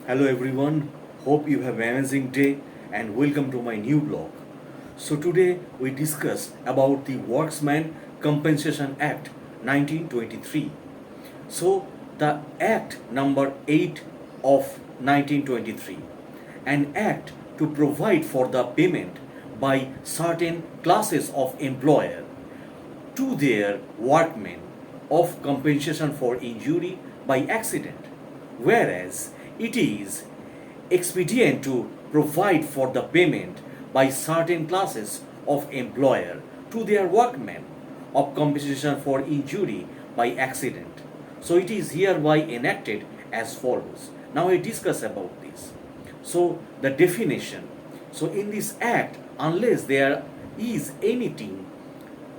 Hello everyone, hope you have an amazing day and welcome to my new blog. So today we discuss about the Workmen's Compensation Act 1923. So the Act number 8 of 1923, an act to provide for the payment by certain classes of employer to their workmen of compensation for injury by accident, whereas it is expedient to provide for the payment by certain classes of employer to their workmen of compensation for injury by accident. So it is hereby enacted as follows. Now I discuss about this. So the definition. So in this act, unless there is anything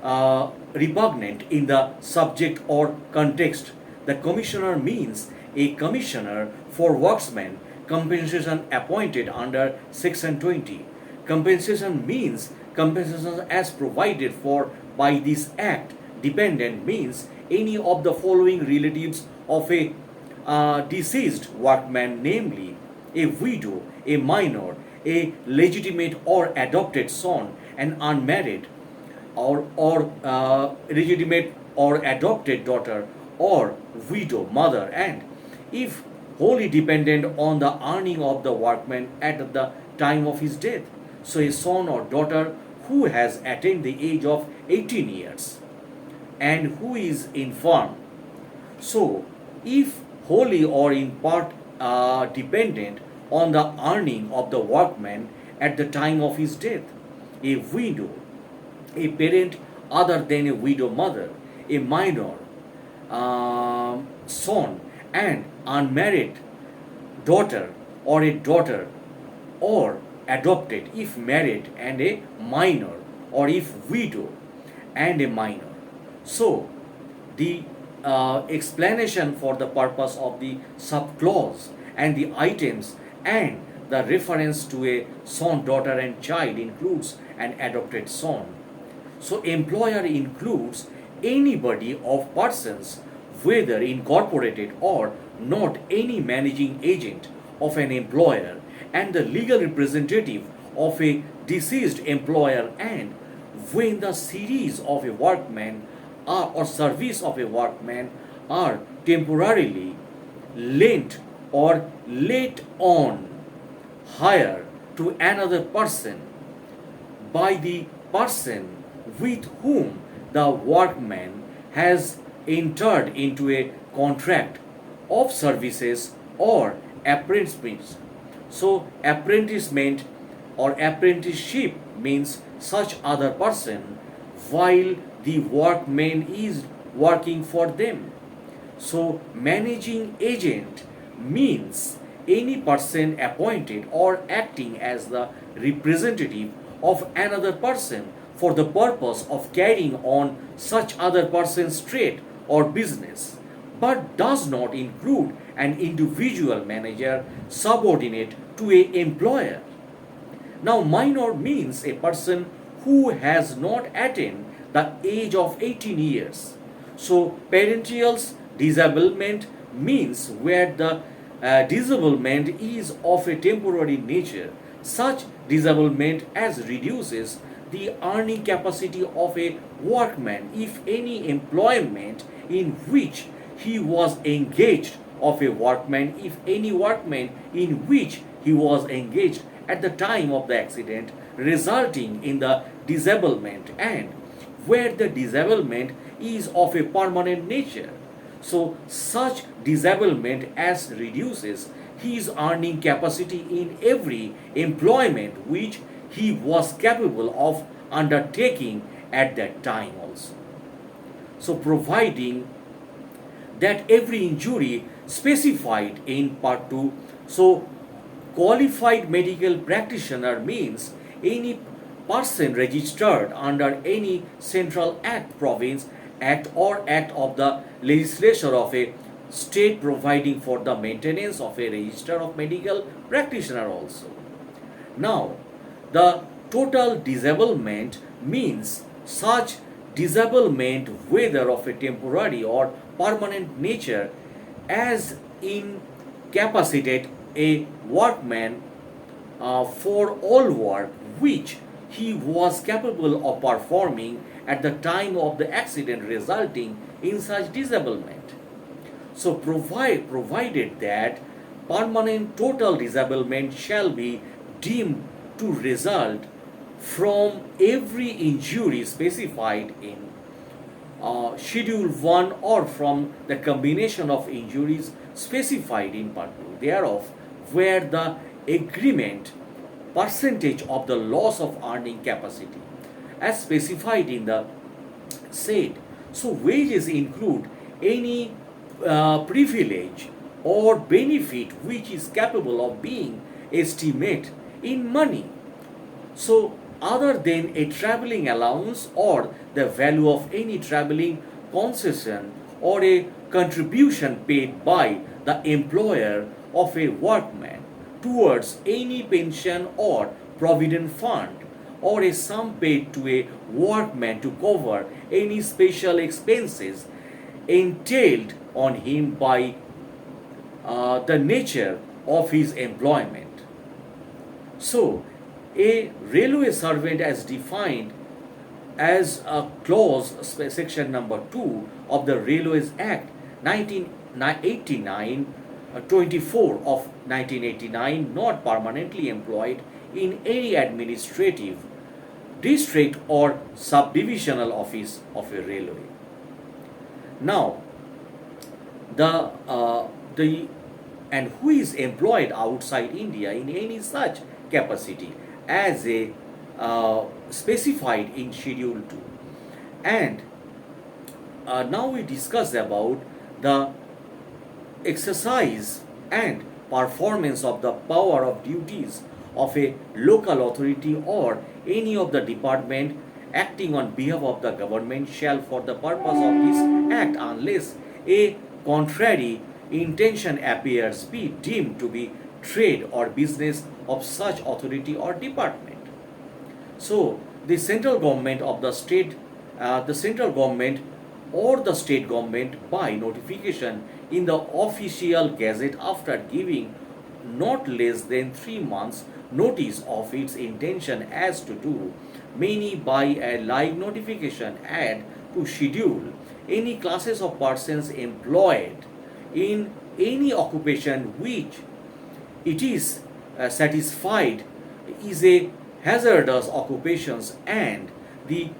repugnant in the subject or context, the commissioner means a commissioner for workmen compensation appointed under section 20. Compensation means compensation as provided for by this act. Dependent means any of the following relatives of a deceased workman, namely a widow, a minor, a legitimate or adopted son, an unmarried or legitimate or adopted daughter, or widow mother, and if wholly dependent on the earning of the workman at the time of his death, so a son or daughter who has attained the age of 18 years and who is infirm. So if wholly or in part dependent on the earning of the workman at the time of his death, a widow, a parent other than a widow mother, a minor, son, and unmarried daughter, or a daughter, or adopted if married and a minor, or if widow and a minor. So the explanation for the purpose of the subclause and the items and the reference to a son, daughter, and child includes an adopted son. So employer includes anybody of persons, whether incorporated or not, any managing agent of an employer and the legal representative of a deceased employer, and when the series of a workman or service of a workman are temporarily lent or let on hire to another person by the person with whom the workman has entered into a contract of services or apprenticeship. So, apprenticement or apprenticeship means such other person while the workman is working for them. So, managing agent means any person appointed or acting as the representative of another person for the purpose of carrying on such other person's trade or business, but does not include an individual manager subordinate to a employer. Now, minor means a person who has not attained the age of 18 years. So, parental disablement means where the disablement is of a temporary nature, such disablement as reduces the earning capacity of a workman if any employment in which he was engaged of a workman, if any workman in which he was engaged at the time of the accident, resulting in the disablement, and where the disablement is of a permanent nature. So, such disablement as reduces his earning capacity in every employment which he was capable of undertaking at that time also. So, providing that every injury specified in part 2, so qualified medical practitioner means any person registered under any central act, province act, or act of the legislature of a state providing for the maintenance of a register of medical practitioner also. Now, the total disablement means such disablement, whether of a temporary or permanent nature, as incapacitated a workman for all work which he was capable of performing at the time of the accident resulting in such disablement. So provided that permanent total disablement shall be deemed to result from every injury specified in Schedule 1 or from the combination of injuries specified in Part 2 thereof, where the agreement percentage of the loss of earning capacity as specified in the said. So wages include any privilege or benefit which is capable of being estimated in money. So other than a traveling allowance or the value of any traveling concession or a contribution paid by the employer of a workman towards any pension or provident fund, or a sum paid to a workman to cover any special expenses entailed on him by the nature of his employment. So, a railway servant as defined as a clause section number 2 of the Railways Act 1989 24 of 1989, not permanently employed in any administrative district or subdivisional office of a railway. Now, the and who is employed outside India in any such capacity as a specified in Schedule 2. And now we discuss about the exercise and performance of the power of duties of a local authority or any of the department acting on behalf of the government shall for the purpose of this act, unless a contrary intention appears, be deemed to be trade or business of such authority or department. So the central government of the state, the central government or the state government by notification in the official gazette after giving not less than 3 months notice of its intention as to do many by a live notification add to schedule any classes of persons employed in any occupation which it is satisfied is a hazardous occupations, and the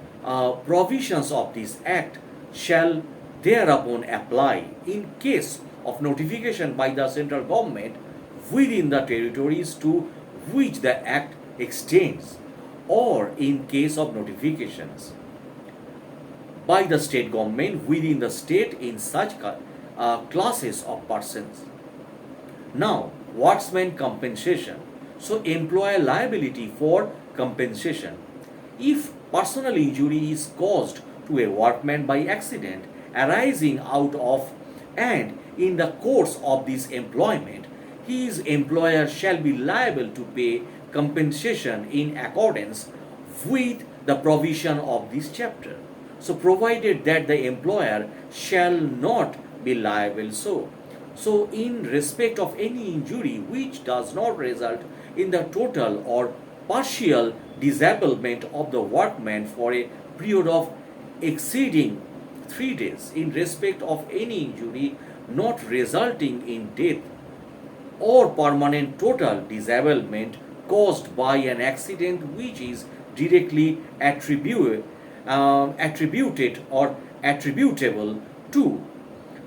provisions of this act shall thereupon apply in case of notification by the central government within the territories to which the act extends, or in case of notifications by the state government within the state in such classes of persons. Now, workmen's compensation. So, employer liability for compensation. If personal injury is caused to a workman by accident arising out of and in the course of this employment, his employer shall be liable to pay compensation in accordance with the provision of this chapter. So, provided that the employer shall not be liable so in respect of any injury which does not result in the total or partial disablement of the workman for a period of exceeding 3 days, in respect of any injury not resulting in death or permanent total disablement caused by an accident which is directly attributed or attributable to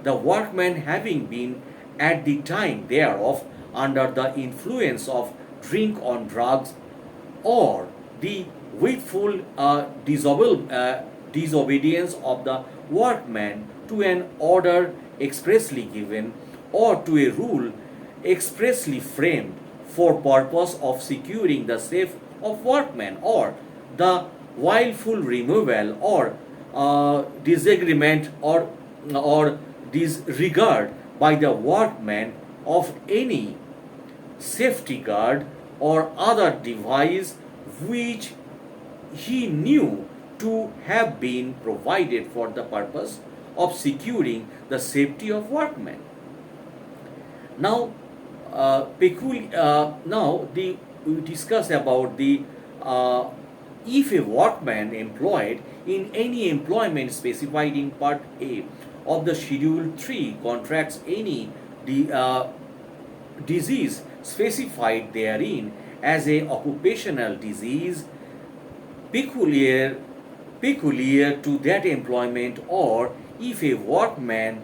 the workman having been at the time thereof under the influence of drink on drugs, or the willful disobedience of the workman to an order expressly given or to a rule expressly framed for purpose of securing the safe of workmen, or the willful removal or disagreement or disregard by the workman of any safety guard or other device which he knew to have been provided for the purpose of securing the safety of workmen. Now, now we discuss about the uh, if a workman employed in any employment specified in part A of the schedule 3 contracts any di- uh, disease specified therein as a occupational disease peculiar peculiar to that employment, or if a workman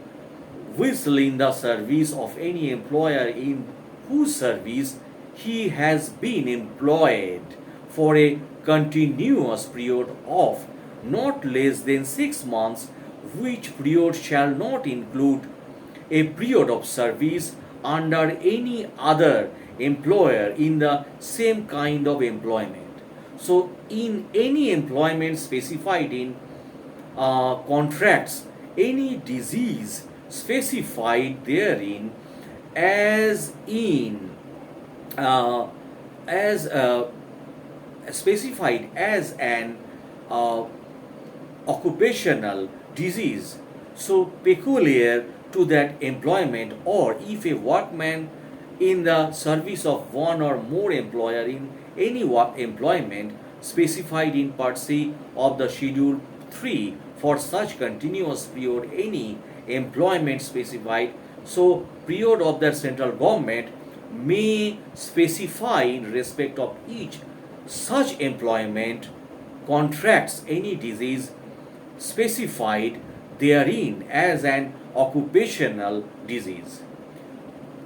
whistle in the service of any employer in whose service he has been employed for a continuous period of not less than 6 months, which period shall not include a period of service under any other employer in the same kind of employment. So, in any employment specified in contracts, any disease specified therein as in uh, as specified as an uh, occupational disease so peculiar to that employment, or if a workman in the service of one or more employer in any work employment specified in part C of the schedule 3 for such continuous period any employment specified, so period of the central government may specify in respect of each such employment contracts any disease specified therein as an occupational disease.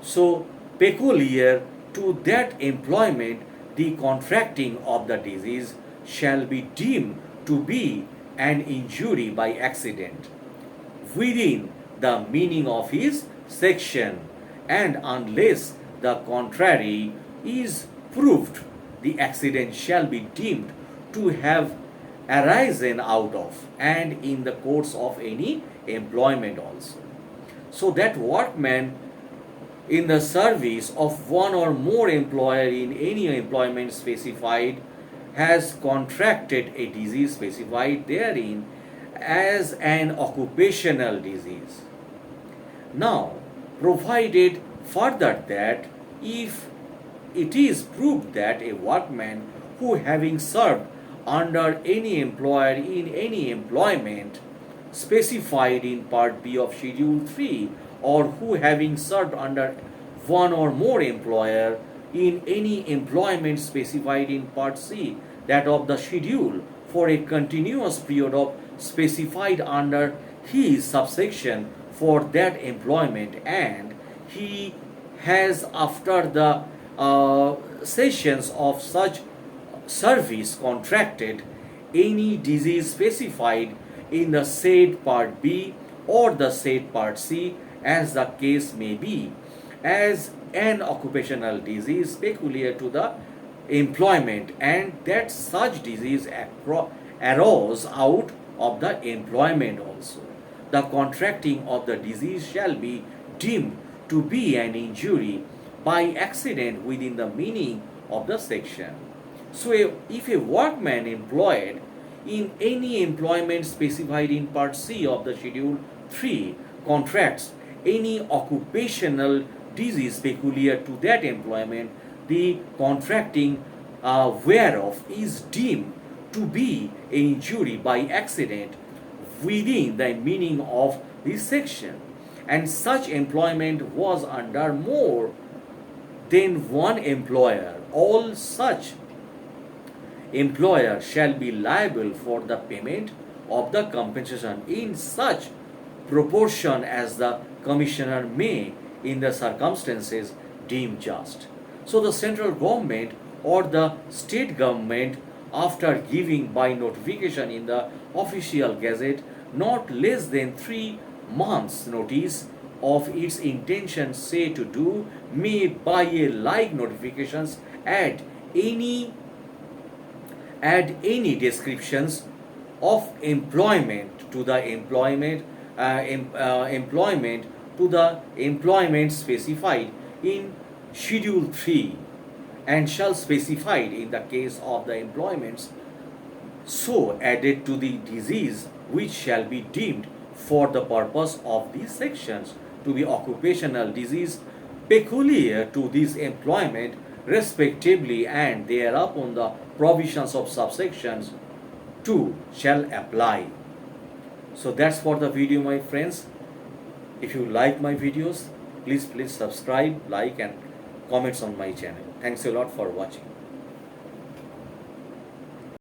So, peculiar to that employment, the contracting of the disease shall be deemed to be an injury by accident within the meaning of his section, and unless the contrary is proved, the accident shall be deemed to have arisen out of and in the course of any employment also. So that workman in the service of one or more employer in any employment specified has contracted a disease specified therein as an occupational disease. Now, provided further that if it is proved that a workman who having served under any employer in any employment specified in part B of schedule 3, or who having served under one or more employer in any employment specified in part C that of the schedule for a continuous period of specified under his subsection for that employment, and he has after the sessions of such service contracted any disease specified in the said part B or the said part C, as the case may be, as an occupational disease peculiar to the employment, and that such disease arose out of the employment also. The contracting of the disease shall be deemed to be an injury by accident within the meaning of the section. So, if a workman employed in any employment specified in part C of the schedule 3 contracts any occupational disease peculiar to that employment, the contracting whereof is deemed to be an injury by accident within the meaning of this section, and such employment was under more than one employer, all such employer shall be liable for the payment of the compensation in such proportion as the commissioner may, in the circumstances, deem just. So, the central government or the state government, after giving by notification in the official gazette not less than 3 months' notice of its intention say to do, may by a like notifications any add any descriptions of employment to the employment to the employment specified in schedule 3, and shall specified in the case of the employments so added to the disease which shall be deemed for the purpose of these sections to be occupational disease peculiar to this employment respectively, and thereupon the provisions of subsections 2 shall apply. So that's for the video, my friends. If you like my videos, please subscribe, like and comments on my channel. Thanks a lot for watching.